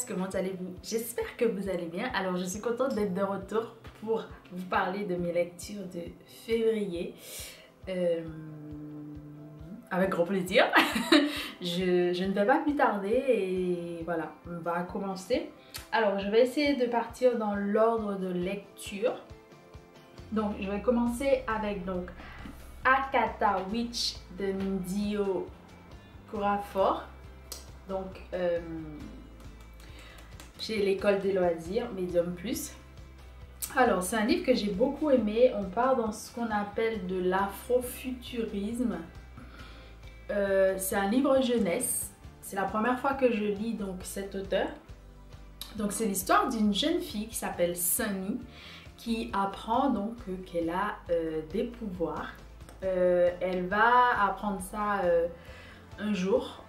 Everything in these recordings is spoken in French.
Comment allez-vous? J'espère que vous allez bien. Alors je suis contente d'être de retour pour vous parler de mes lectures de février. Avec grand plaisir. je ne vais pas plus tarder et voilà, on va commencer. Alors je vais essayer de partir dans l'ordre de lecture. Donc je vais commencer avec donc Akata Witch de Ndio Corafor. Donc chez l'école des loisirs, Medium Plus. Alors, c'est un livre que j'ai beaucoup aimé. On part dans ce qu'on appelle de l'afrofuturisme. C'est un livre jeunesse. C'est la première fois que je lis donc cet auteur. Donc, c'est l'histoire d'une jeune fille qui s'appelle Sunny, qui apprend donc qu'elle a des pouvoirs. Elle va apprendre ça un jour,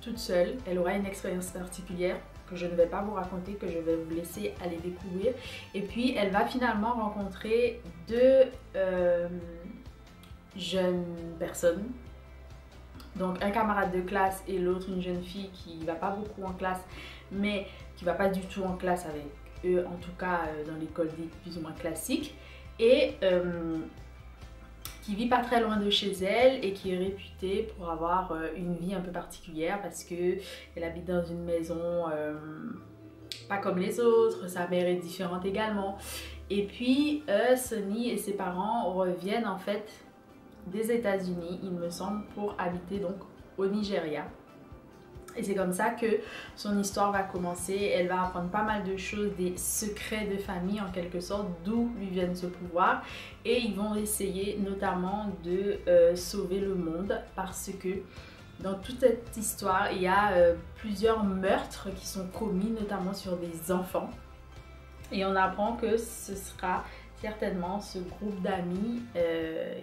toute seule. Elle aura une expérience particulière que je ne vais pas vous raconter, que je vais vous laisser aller découvrir. Et puis elle va finalement rencontrer deux jeunes personnes. Donc un camarade de classe et l'autre une jeune fille qui ne va pas beaucoup en classe, mais qui ne va pas du tout en classe avec eux, en tout cas dans l'école dite plus ou moins classique. Et qui vit pas très loin de chez elle et qui est réputée pour avoir une vie un peu particulière parce que elle habite dans une maison pas comme les autres, sa mère est différente également. Et puis Sunny et ses parents reviennent en fait des États-Unis, il me semble, pour habiter donc au Nigeria. Et c'est comme ça que son histoire va commencer. Elle va apprendre pas mal de choses, des secrets de famille en quelque sorte, d'où lui viennent ce pouvoir. Et ils vont essayer notamment de sauver le monde parce que dans toute cette histoire, il y a plusieurs meurtres qui sont commis notamment sur des enfants. Et on apprend que ce sera certainement ce groupe d'amis,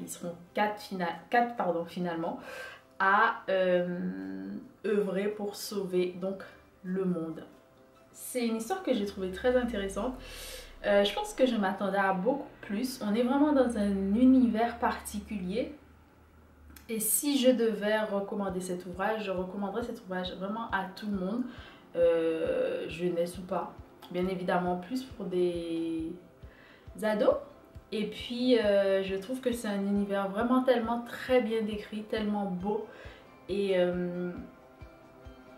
ils seront quatre finalement, à œuvrer pour sauver donc le monde. C'est une histoire que j'ai trouvée très intéressante. Je pense que je m'attendais à beaucoup plus. On est vraiment dans un univers particulier. Et si je devais recommander cet ouvrage, je recommanderais cet ouvrage vraiment à tout le monde, jeunesse ou pas. Bien évidemment plus pour des ados. Et puis je trouve que c'est un univers vraiment tellement très bien décrit, tellement beau et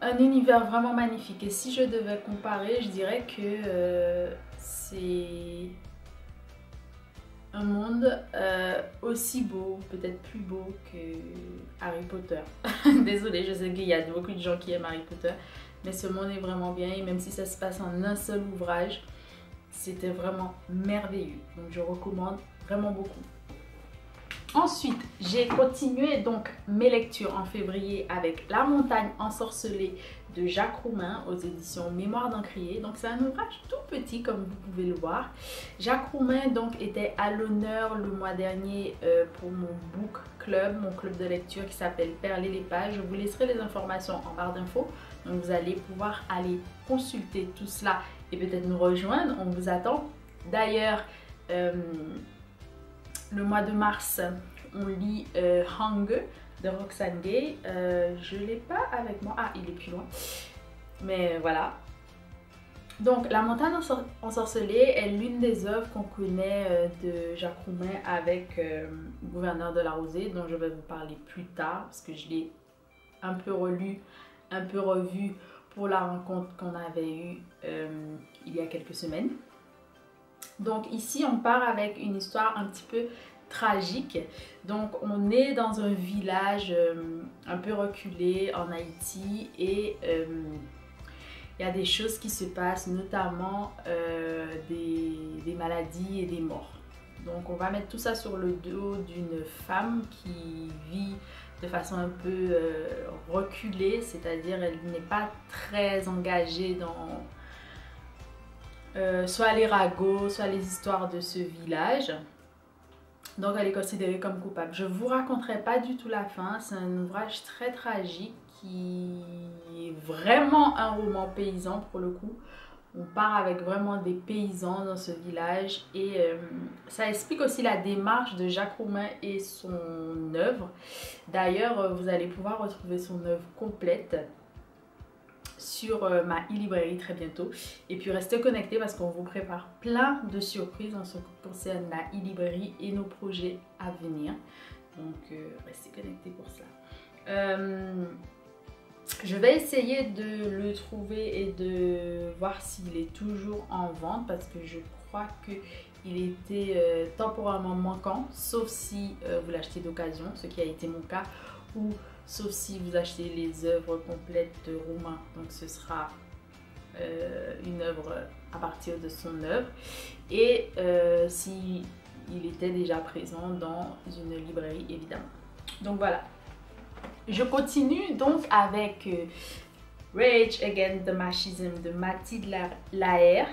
un univers vraiment magnifique. Et si je devais comparer, je dirais que c'est un monde aussi beau, peut-être plus beau que Harry Potter. Désolée, je sais qu'il y a beaucoup de gens qui aiment Harry Potter, mais ce monde est vraiment bien et même si ça se passe en un seul ouvrage, c'était vraiment merveilleux. Donc je recommande vraiment beaucoup. Ensuite, j'ai continué donc mes lectures en février avec La montagne ensorcelée de Jacques Roumain aux éditions Mémoire d'Encrier. Donc c'est un ouvrage tout petit comme vous pouvez le voir. Jacques Roumain donc était à l'honneur le mois dernier pour mon book club, mon club de lecture qui s'appelle Perler les pages. Je vous laisserai les informations en barre d'infos. Donc vous allez pouvoir aller consulter tout cela et peut-être nous rejoindre. On vous attend. D'ailleurs, le mois de mars, on lit Hang de Roxane Gay. Je ne l'ai pas avec moi. Ah, il est plus loin. Mais voilà. Donc, La montagne ensorcelée est l'une des œuvres qu'on connaît de Jacques Roumain avec Gouverneur de la Rosée, dont je vais vous parler plus tard parce que je l'ai un peu relu, un peu revu pour la rencontre qu'on avait eue il y a quelques semaines. Donc ici on part avec une histoire un petit peu tragique. Donc on est dans un village un peu reculé en Haïti et il y a des choses qui se passent, notamment des maladies et des morts. Donc on va mettre tout ça sur le dos d'une femme qui vit de façon un peu reculée, c'est-à-dire elle n'est pas très engagée dans soit les ragots, soit les histoires de ce village. Donc elle est considérée comme coupable. Je ne vous raconterai pas du tout la fin, c'est un ouvrage très tragique qui est vraiment un roman paysan pour le coup. On part avec vraiment des paysans dans ce village et ça explique aussi la démarche de Jacques Roumain et son œuvre. D'ailleurs, vous allez pouvoir retrouver son œuvre complète sur ma e-librairie très bientôt. Et puis restez connectés parce qu'on vous prépare plein de surprises en ce qui concerne la e-librairie et nos projets à venir. Donc restez connectés pour ça. Je vais essayer de le trouver et de voir s'il est toujours en vente parce que je crois qu'il était temporairement manquant, sauf si vous l'achetez d'occasion, ce qui a été mon cas, ou sauf si vous achetez les œuvres complètes de Roumain. Donc ce sera une œuvre à partir de son œuvre et si il était déjà présent dans une librairie évidemment. Donc voilà. Je continue donc avec Rage Against the Machism de Mathilde Larère,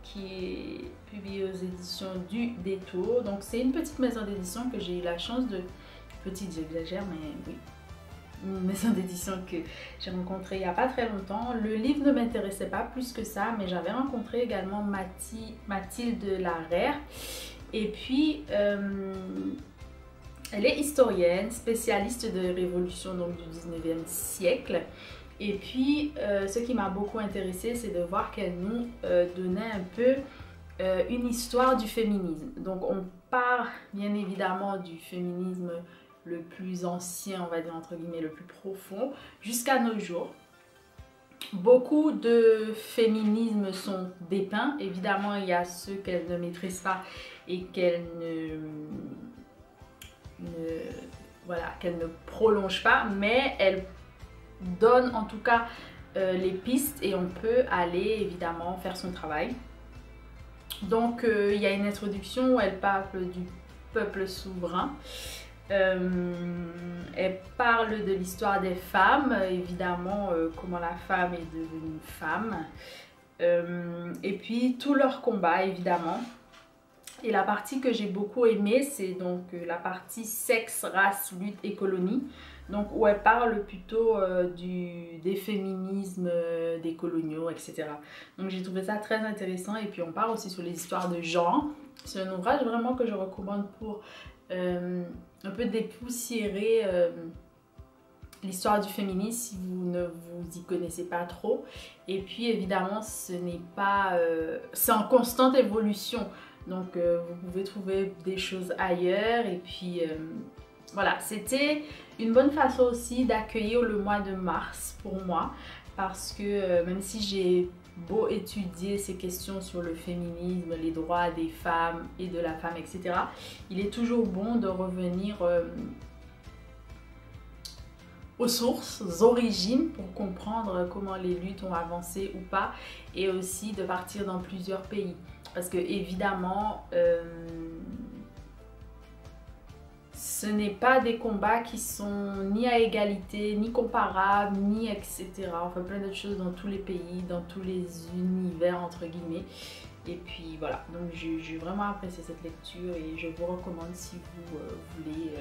qui est publié aux éditions du Détour. Donc c'est une petite maison d'édition que j'ai eu la chance de... Petite, j'exagère, mais oui. Une maison d'édition que j'ai rencontrée il n'y a pas très longtemps. Le livre ne m'intéressait pas plus que ça, mais j'avais rencontré également Mathilde Larère. Et puis... elle est historienne, spécialiste de révolution donc, du 19e siècle. Et puis, ce qui m'a beaucoup intéressée, c'est de voir qu'elle nous donnait un peu une histoire du féminisme. Donc, on part bien évidemment du féminisme le plus ancien, on va dire entre guillemets, le plus profond, jusqu'à nos jours. Beaucoup de féminismes sont dépeints. Évidemment, il y a ceux qu'elle ne maîtrise pas et qu'elle qu'elle ne prolonge pas, mais elle donne en tout cas les pistes et on peut aller évidemment faire son travail. Donc il y a une introduction où elle parle du peuple souverain. Elle parle de l'histoire des femmes, évidemment comment la femme est devenue femme, et puis tous leurs combats évidemment. Et la partie que j'ai beaucoup aimée, c'est donc la partie sexe, race, lutte et colonie. Donc où elle parle plutôt des féminismes, des coloniaux, etc. Donc j'ai trouvé ça très intéressant. Et puis on parle aussi sur les histoires de genre. C'est un ouvrage vraiment que je recommande pour un peu dépoussiérer l'histoire du féminisme si vous ne vous y connaissez pas trop. Et puis évidemment, ce n'est pas... c'est en constante évolution. Donc vous pouvez trouver des choses ailleurs et puis voilà, c'était une bonne façon aussi d'accueillir le mois de mars pour moi parce que même si j'ai beau étudier ces questions sur le féminisme, les droits des femmes et de la femme, etc., il est toujours bon de revenir aux sources, aux origines pour comprendre comment les luttes ont avancé ou pas et aussi de partir dans plusieurs pays. Parce que évidemment, ce n'est pas des combats qui sont ni à égalité, ni comparables, ni etc. On fait plein d'autres choses dans tous les pays, dans tous les univers entre guillemets. Et puis voilà, donc j'ai vraiment apprécié cette lecture et je vous recommande si vous voulez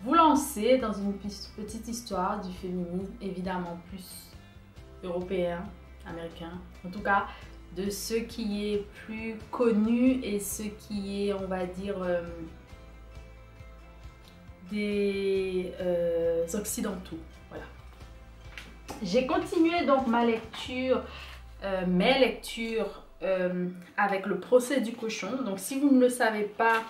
vous lancer dans une petite histoire du féminisme, évidemment plus européen, américain, en tout cas de ce qui est plus connu et ce qui est, on va dire, des occidentaux. Voilà. J'ai continué donc ma lecture, mes lectures avec le procès du cochon. Donc si vous ne le savez pas,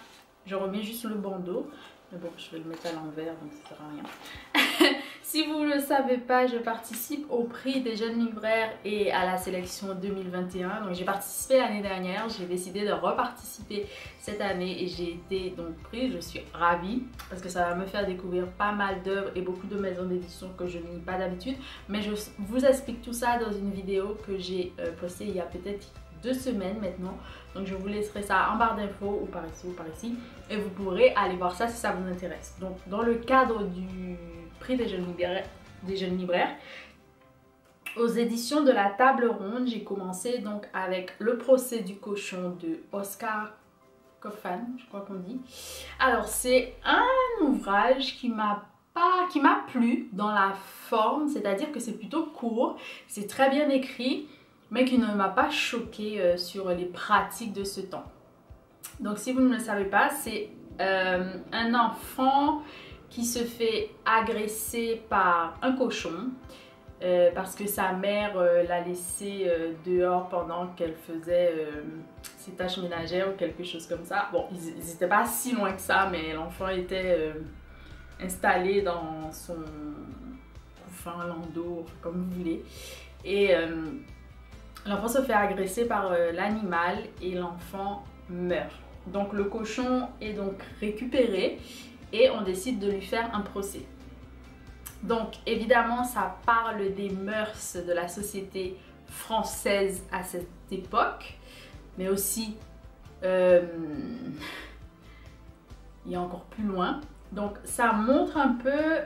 je remets juste le bandeau. Mais bon, je vais le mettre à l'envers, donc ça sert à rien. Si vous ne le savez pas, je participe au prix des jeunes libraires et à la sélection 2021. Donc j'ai participé l'année dernière, j'ai décidé de reparticiper cette année et j'ai été donc prise. Je suis ravie parce que ça va me faire découvrir pas mal d'œuvres et beaucoup de maisons d'édition que je ne lis pas d'habitude. Mais je vous explique tout ça dans une vidéo que j'ai postée il y a peut-être 2 semaines maintenant. Donc je vous laisserai ça en barre d'infos ou par ici et vous pourrez aller voir ça si ça vous intéresse. Donc dans le cadre du prix des jeunes libraires aux éditions de la Table Ronde, j'ai commencé donc avec Le procès du cochon de Oscar Kofan, je crois qu'on dit. Alors c'est un ouvrage qui m'a plu dans la forme, c'est-à-dire que c'est plutôt court, c'est très bien écrit, mais qui ne m'a pas choqué sur les pratiques de ce temps. Donc si vous ne le savez pas, c'est un enfant qui se fait agresser par un cochon parce que sa mère l'a laissé dehors pendant qu'elle faisait ses tâches ménagères ou quelque chose comme ça. Bon, ils n'étaient pas si loin que ça, mais l'enfant était installé dans son couffin, landau, comme vous voulez. Et l'enfant se fait agresser par l'animal et l'enfant meurt. Donc le cochon est donc récupéré et on décide de lui faire un procès. Donc évidemment ça parle des mœurs de la société française à cette époque, mais aussi il y a encore plus loin. Donc ça montre un peu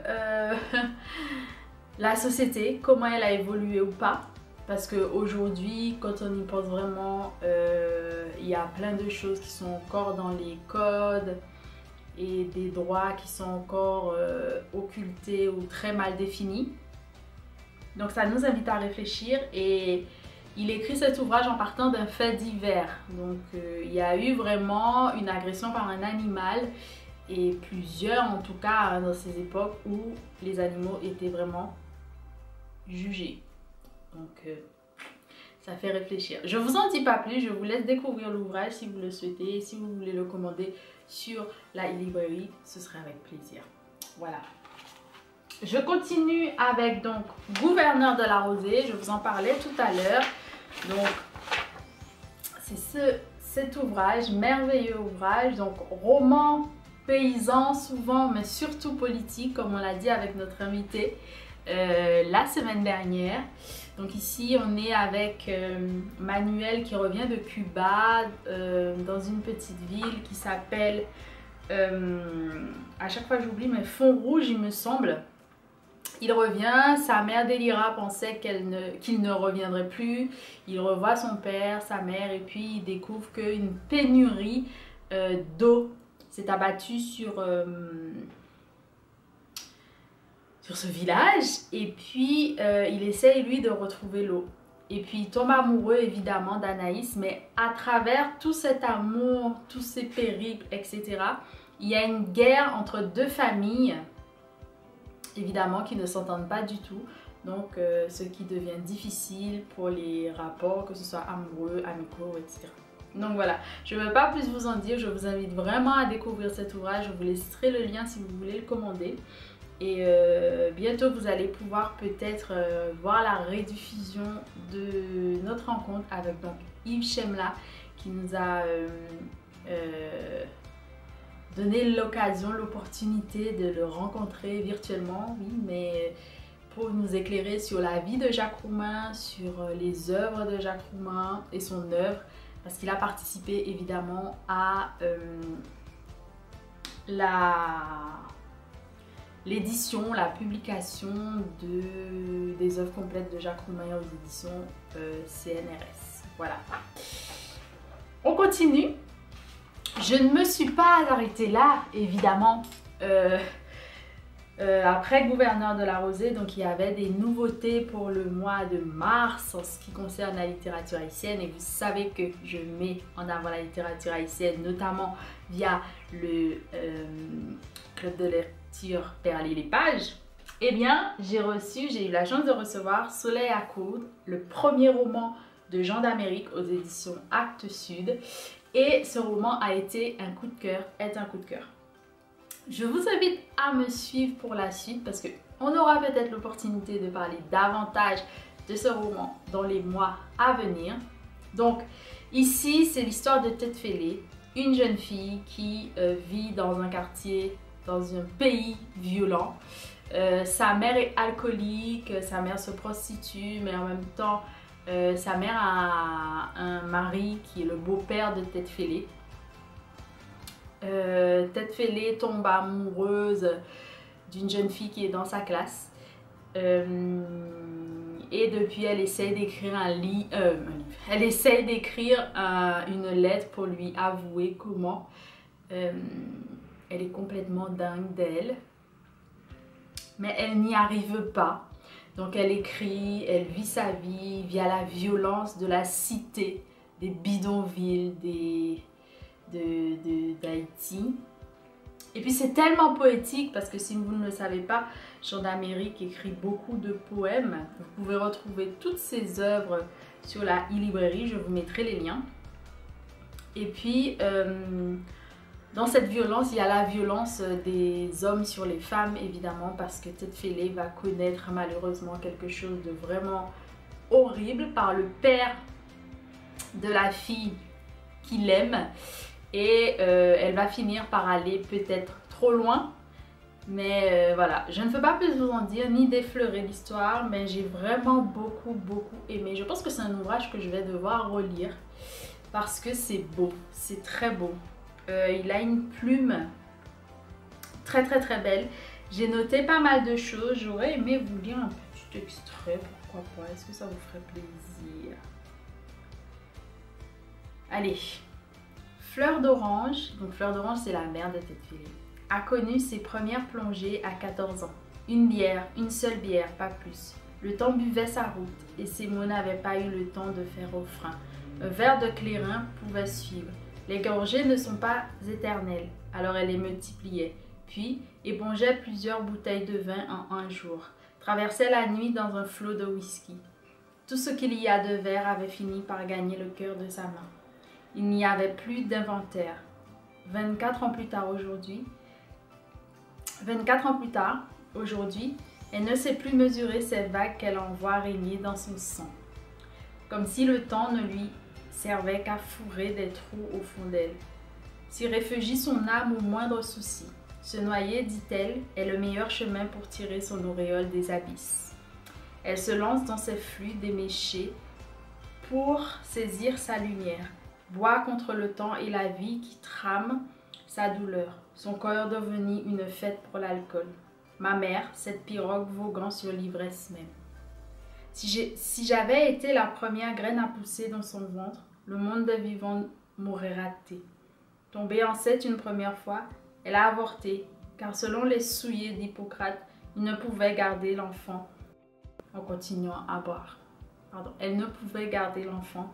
la société, comment elle a évolué ou pas. Parce qu'aujourd'hui, quand on y pense vraiment, il y a plein de choses qui sont encore dans les codes et des droits qui sont encore occultés ou très mal définis. Donc ça nous invite à réfléchir et il écrit cet ouvrage en partant d'un fait divers. Donc il y a eu vraiment une agression par un animal et plusieurs en tout cas dans ces époques où les animaux étaient vraiment jugés. Donc ça fait réfléchir. Je vous en dis pas plus, je vous laisse découvrir l'ouvrage si vous le souhaitez. Et si vous voulez le commander sur la e-librairie, ce serait avec plaisir. Voilà. Je continue avec donc Gouverneur de la Rosée. Je vous en parlais tout à l'heure. Donc c'est cet ouvrage, merveilleux ouvrage. Donc roman paysan souvent, mais surtout politique, comme on l'a dit avec notre invité la semaine dernière. Donc ici on est avec Manuel qui revient de Cuba dans une petite ville qui s'appelle, à chaque fois j'oublie, mais Fond Rouge il me semble. Il revient, sa mère Délira pensait qu'il ne reviendrait plus. Il revoit son père, sa mère et puis il découvre qu'une pénurie d'eau s'est abattue sur ce village et puis il essaye lui de retrouver l'eau et puis il tombe amoureux évidemment d'Anaïs, mais à travers tout cet amour, tous ces périples, etc., il y a une guerre entre deux familles évidemment qui ne s'entendent pas du tout, donc ce qui devient difficile pour les rapports, que ce soit amoureux, amicaux, etc. Donc voilà, je ne veux pas plus vous en dire, je vous invite vraiment à découvrir cet ouvrage, je vous laisserai le lien si vous voulez le commander. Et bientôt vous allez pouvoir peut-être voir la rediffusion de notre rencontre avec donc Yves Chemla qui nous a donné l'occasion, l'opportunité de le rencontrer virtuellement, oui, mais pour nous éclairer sur la vie de Jacques Roumain, sur les œuvres de Jacques Roumain et son œuvre, parce qu'il a participé évidemment à l'édition, la publication des œuvres complètes de Jacques Roumain aux éditions CNRS. Voilà. On continue. Je ne me suis pas arrêtée là, évidemment. Après Gouverneur de la Rosée, donc il y avait des nouveautés pour le mois de mars en ce qui concerne la littérature haïtienne. Et vous savez que je mets en avant la littérature haïtienne, notamment via le club de lecture Perler les pages. Eh bien, j'ai eu la chance de recevoir Soleil à coudre, le premier roman de Jean d'Amérique aux éditions Actes Sud. Et ce roman a été un coup de cœur, est un coup de cœur. Je vous invite à me suivre pour la suite parce qu'on aura peut-être l'opportunité de parler davantage de ce roman dans les mois à venir. Donc ici, c'est l'histoire de Tête Fêlée, une jeune fille qui vit dans un quartier, dans un pays violent. Sa mère est alcoolique, sa mère se prostitue, mais en même temps, sa mère a un mari qui est le beau-père de Tête Fêlée. Tête Fêlée tombe amoureuse d'une jeune fille qui est dans sa classe. Et depuis, elle essaie d'écrire elle essaie d'écrire une lettre pour lui avouer comment elle est complètement dingue d'elle. Mais elle n'y arrive pas. Donc elle écrit, elle vit sa vie via la violence de la cité, des bidonvilles d'Haïti. Et puis c'est tellement poétique parce que si vous ne le savez pas, Jean d'Amérique écrit beaucoup de poèmes. Vous pouvez retrouver toutes ses œuvres sur la e-librairie, je vous mettrai les liens. Et puis dans cette violence, il y a la violence des hommes sur les femmes évidemment parce que Tête Fêlée va connaître malheureusement quelque chose de vraiment horrible par le père de la fille qui l'aime. Et elle va finir par aller peut-être trop loin. Mais voilà, je ne peux pas plus vous en dire ni d'effleurer l'histoire. Mais j'ai vraiment beaucoup aimé. Je pense que c'est un ouvrage que je vais devoir relire. Parce que c'est beau, c'est très beau. Il a une plume très belle. J'ai noté pas mal de choses. J'aurais aimé vous lire un petit extrait. Pourquoi pas? Est-ce que ça vous ferait plaisir? Allez. Fleur d'Orange, donc Fleur d'Orange c'est la mère de Tête Fêlée, a connu ses premières plongées à 14 ans. Une bière, une seule bière, pas plus. Le temps buvait sa route et ses mots n'avaient pas eu le temps de faire au frein. Un verre de clairin pouvait suivre. Les gorgées ne sont pas éternelles, alors elle les multipliait, puis épongeait plusieurs bouteilles de vin en un jour, traversait la nuit dans un flot de whisky. Tout ce qu'il y a de verre avait fini par gagner le cœur de sa main. Il n'y avait plus d'inventaire. 24 ans plus tard, aujourd'hui, elle ne sait plus mesurer ces vagues qu'elle envoie régner dans son sang. Comme si le temps ne lui servait qu'à fourrer des trous au fond d'elle. S'y réfugie son âme au moindre souci. Se noyer, dit-elle, est le meilleur chemin pour tirer son auréole des abysses. Elle se lance dans ces flux d'éméchés pour saisir sa lumière. Boit contre le temps et la vie qui trame sa douleur. Son corps devenu une fête pour l'alcool. Ma mère, cette pirogue voguant sur l'ivresse même. Si j'avais été la première graine à pousser dans son ventre, le monde des vivants m'aurait raté. Tombée enceinte une première fois, elle a avorté, car selon les souillés d'Hippocrate, il ne pouvait garder l'enfant en continuant à boire. Pardon, elle ne pouvait garder l'enfant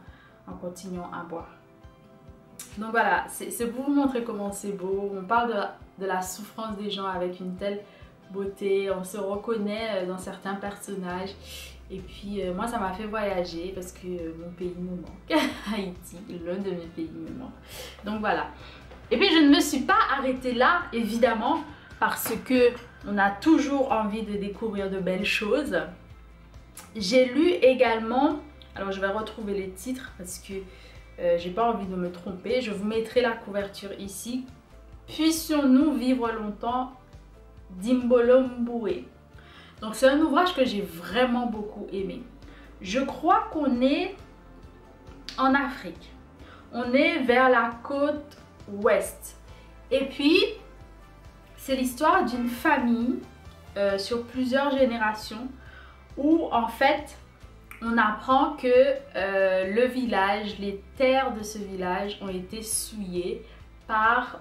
en continuant à boire. Donc voilà, c'est pour vous montrer comment c'est beau. On parle de la souffrance des gens avec une telle beauté. On se reconnaît dans certains personnages. Et puis moi ça m'a fait voyager parce que mon pays me manque. Haïti, l'un de mes pays me manque. Donc voilà. Et puis je ne me suis pas arrêtée là, évidemment, parce que on a toujours envie de découvrir de belles choses. J'ai lu également, alors je vais retrouver les titres parce que j'ai pas envie de me tromper. Je vous mettrai la couverture ici. Puissions-nous vivre longtemps d'Imbolo Mboué. Donc c'est un ouvrage que j'ai vraiment beaucoup aimé. Je crois qu'on est en Afrique. On est vers la côte ouest. Et puis c'est l'histoire d'une famille sur plusieurs générations où en fait on apprend que le village, les terres de ce village ont été souillées par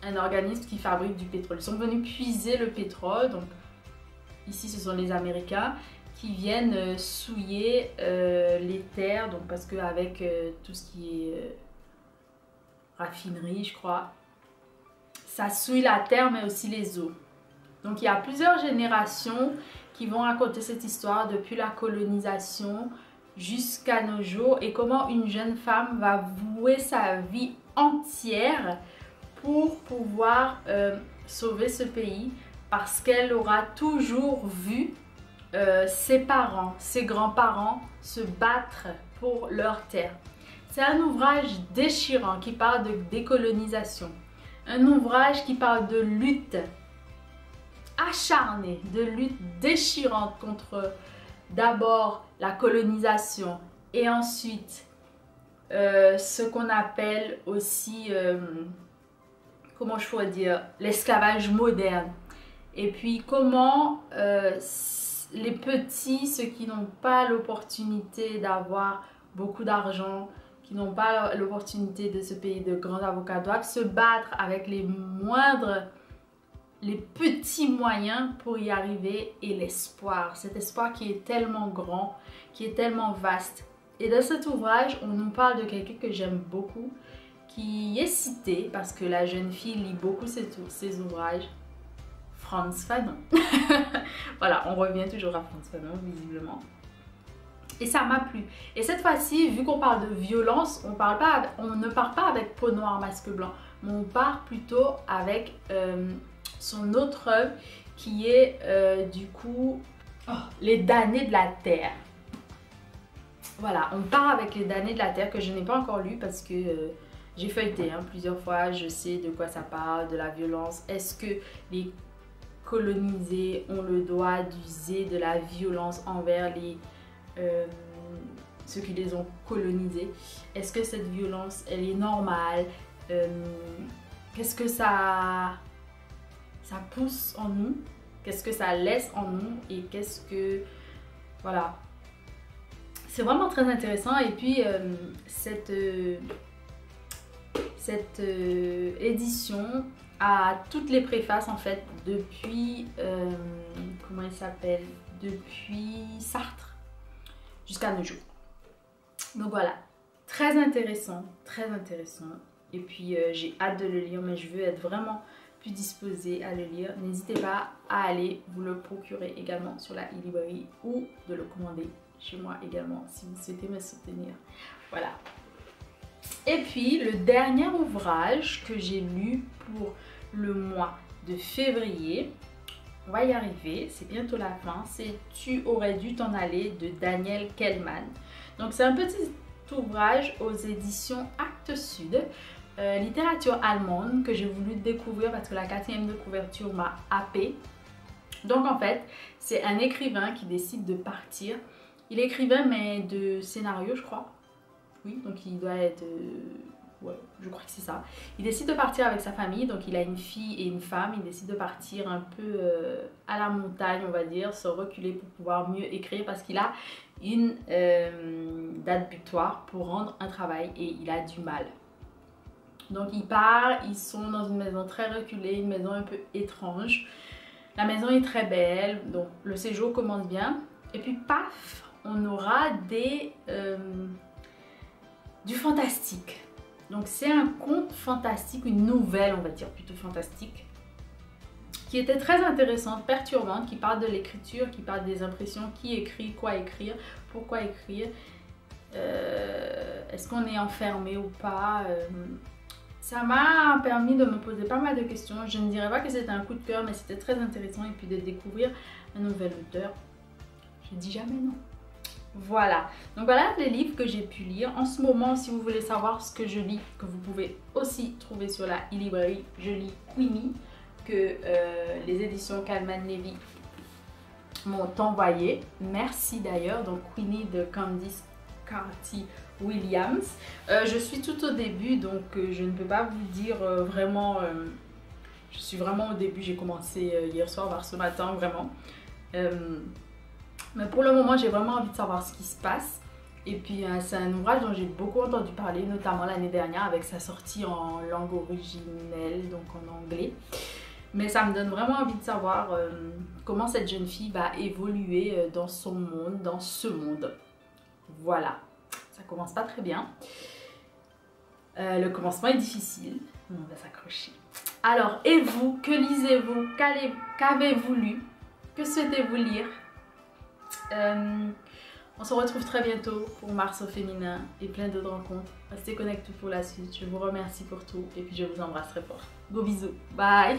un organisme qui fabrique du pétrole. Ils sont venus puiser le pétrole, donc ici ce sont les Américains qui viennent souiller les terres, donc parce qu'avec tout ce qui est raffinerie, je crois, ça souille la terre mais aussi les eaux. Donc il y a plusieurs générations qui vont raconter cette histoire depuis la colonisation jusqu'à nos jours et comment une jeune femme va vouer sa vie entière pour pouvoir sauver ce pays parce qu'elle aura toujours vu ses parents, ses grands-parents se battre pour leur terre. C'est un ouvrage déchirant qui parle de décolonisation, un ouvrage qui parle de lutte acharnée, de lutte déchirante contre d'abord la colonisation et ensuite ce qu'on appelle aussi, comment je pourrais dire, l'esclavage moderne. Et puis comment les petits, ceux qui n'ont pas l'opportunité d'avoir beaucoup d'argent, qui n'ont pas l'opportunité de se payer de grands avocats, doivent se battre avec les petits moyens pour y arriver, et l'espoir, cet espoir qui est tellement grand, qui est tellement vaste. Et dans cet ouvrage, on nous parle de quelqu'un que j'aime beaucoup, qui est cité parce que la jeune fille lit beaucoup ses ouvrages, Frantz Fanon. Voilà, on revient toujours à Frantz Fanon, visiblement. Et ça m'a plu. Et cette fois-ci, vu qu'on parle de violence, on ne parle pas avec Peau noire, masque blanc, mais on part plutôt avec son autre œuvre qui est du coup Les damnés de la terre. Voilà, on part avec Les damnés de la terre que je n'ai pas encore lu parce que j'ai feuilleté plusieurs fois, je sais de quoi ça parle, de la violence. Est-ce que les colonisés ont le droit d'user de la violence envers ceux qui les ont colonisés? Est-ce que cette violence, elle est normale? Qu'est-ce que ça pousse en nous? Qu'est-ce que ça laisse en nous? Et qu'est-ce que... Voilà. C'est vraiment très intéressant. Et puis, cette édition a toutes les préfaces en fait depuis... comment il s'appelle? Depuis Sartre jusqu'à nos jours. Donc voilà, très intéressant, très intéressant. Et puis j'ai hâte de le lire, mais je veux être vraiment plus disposée à le lire. N'hésitez pas à aller vous le procurer également sur la e-librairie ou de le commander chez moi également si vous souhaitez me soutenir. Voilà. Et puis le dernier ouvrage que j'ai lu pour le mois de février, on va y arriver, c'est bientôt la fin, c'est Tu aurais dû t'en aller de Daniel Kehlmann. Donc c'est un petit ouvrage aux éditions Actes Sud, littérature allemande que j'ai voulu découvrir parce que la 4e de couverture m'a happée. Donc en fait, c'est un écrivain qui décide de partir. Il est écrivain mais de scénario je crois. Oui, donc il doit être... ouais, je crois que c'est ça. Il décide de partir avec sa famille, donc il a une fille et une femme. Il décide de partir un peu à la montagne, on va dire, se reculer pour pouvoir mieux écrire parce qu'il a une date butoir pour rendre un travail et il a du mal. Donc il part, ils sont dans une maison très reculée, une maison un peu étrange. La maison est très belle, donc le séjour commence bien. Et puis paf, on aura du fantastique. Donc c'est un conte fantastique, une nouvelle on va dire plutôt fantastique, qui était très intéressante, perturbante, qui parle de l'écriture, qui parle des impressions, qui écrit, quoi écrire, pourquoi écrire, est-ce qu'on est enfermé ou pas. Ça m'a permis de me poser pas mal de questions. Je ne dirais pas que c'était un coup de cœur, mais c'était très intéressant et puis de découvrir un nouvel auteur. Je dis jamais non. Voilà, donc voilà les livres que j'ai pu lire. En ce moment, si vous voulez savoir ce que je lis, que vous pouvez aussi trouver sur la e-librairie, je lis Queenie, que les éditions Calman Levy m'ont envoyé. Merci d'ailleurs, donc Queenie de Candice Carty-Williams. Je suis tout au début, donc je ne peux pas vous dire vraiment... je suis vraiment au début, j'ai commencé hier soir, vers ce matin, vraiment. Mais pour le moment, j'ai vraiment envie de savoir ce qui se passe. Et puis, c'est un ouvrage dont j'ai beaucoup entendu parler, notamment l'année dernière avec sa sortie en langue originelle, donc en anglais. Mais ça me donne vraiment envie de savoir comment cette jeune fille va évoluer dans son monde, dans ce monde. Voilà, ça commence pas très bien. Le commencement est difficile, mais on va s'accrocher. Alors, et vous, que lisez-vous? Qu'avez-vous lu? Que souhaitez-vous lire? On se retrouve très bientôt pour Mars au féminin et plein d'autres rencontres. Restez connectés pour la suite. Je vous remercie pour tout et puis je vous embrasse très fort. Gros bisous. Bye.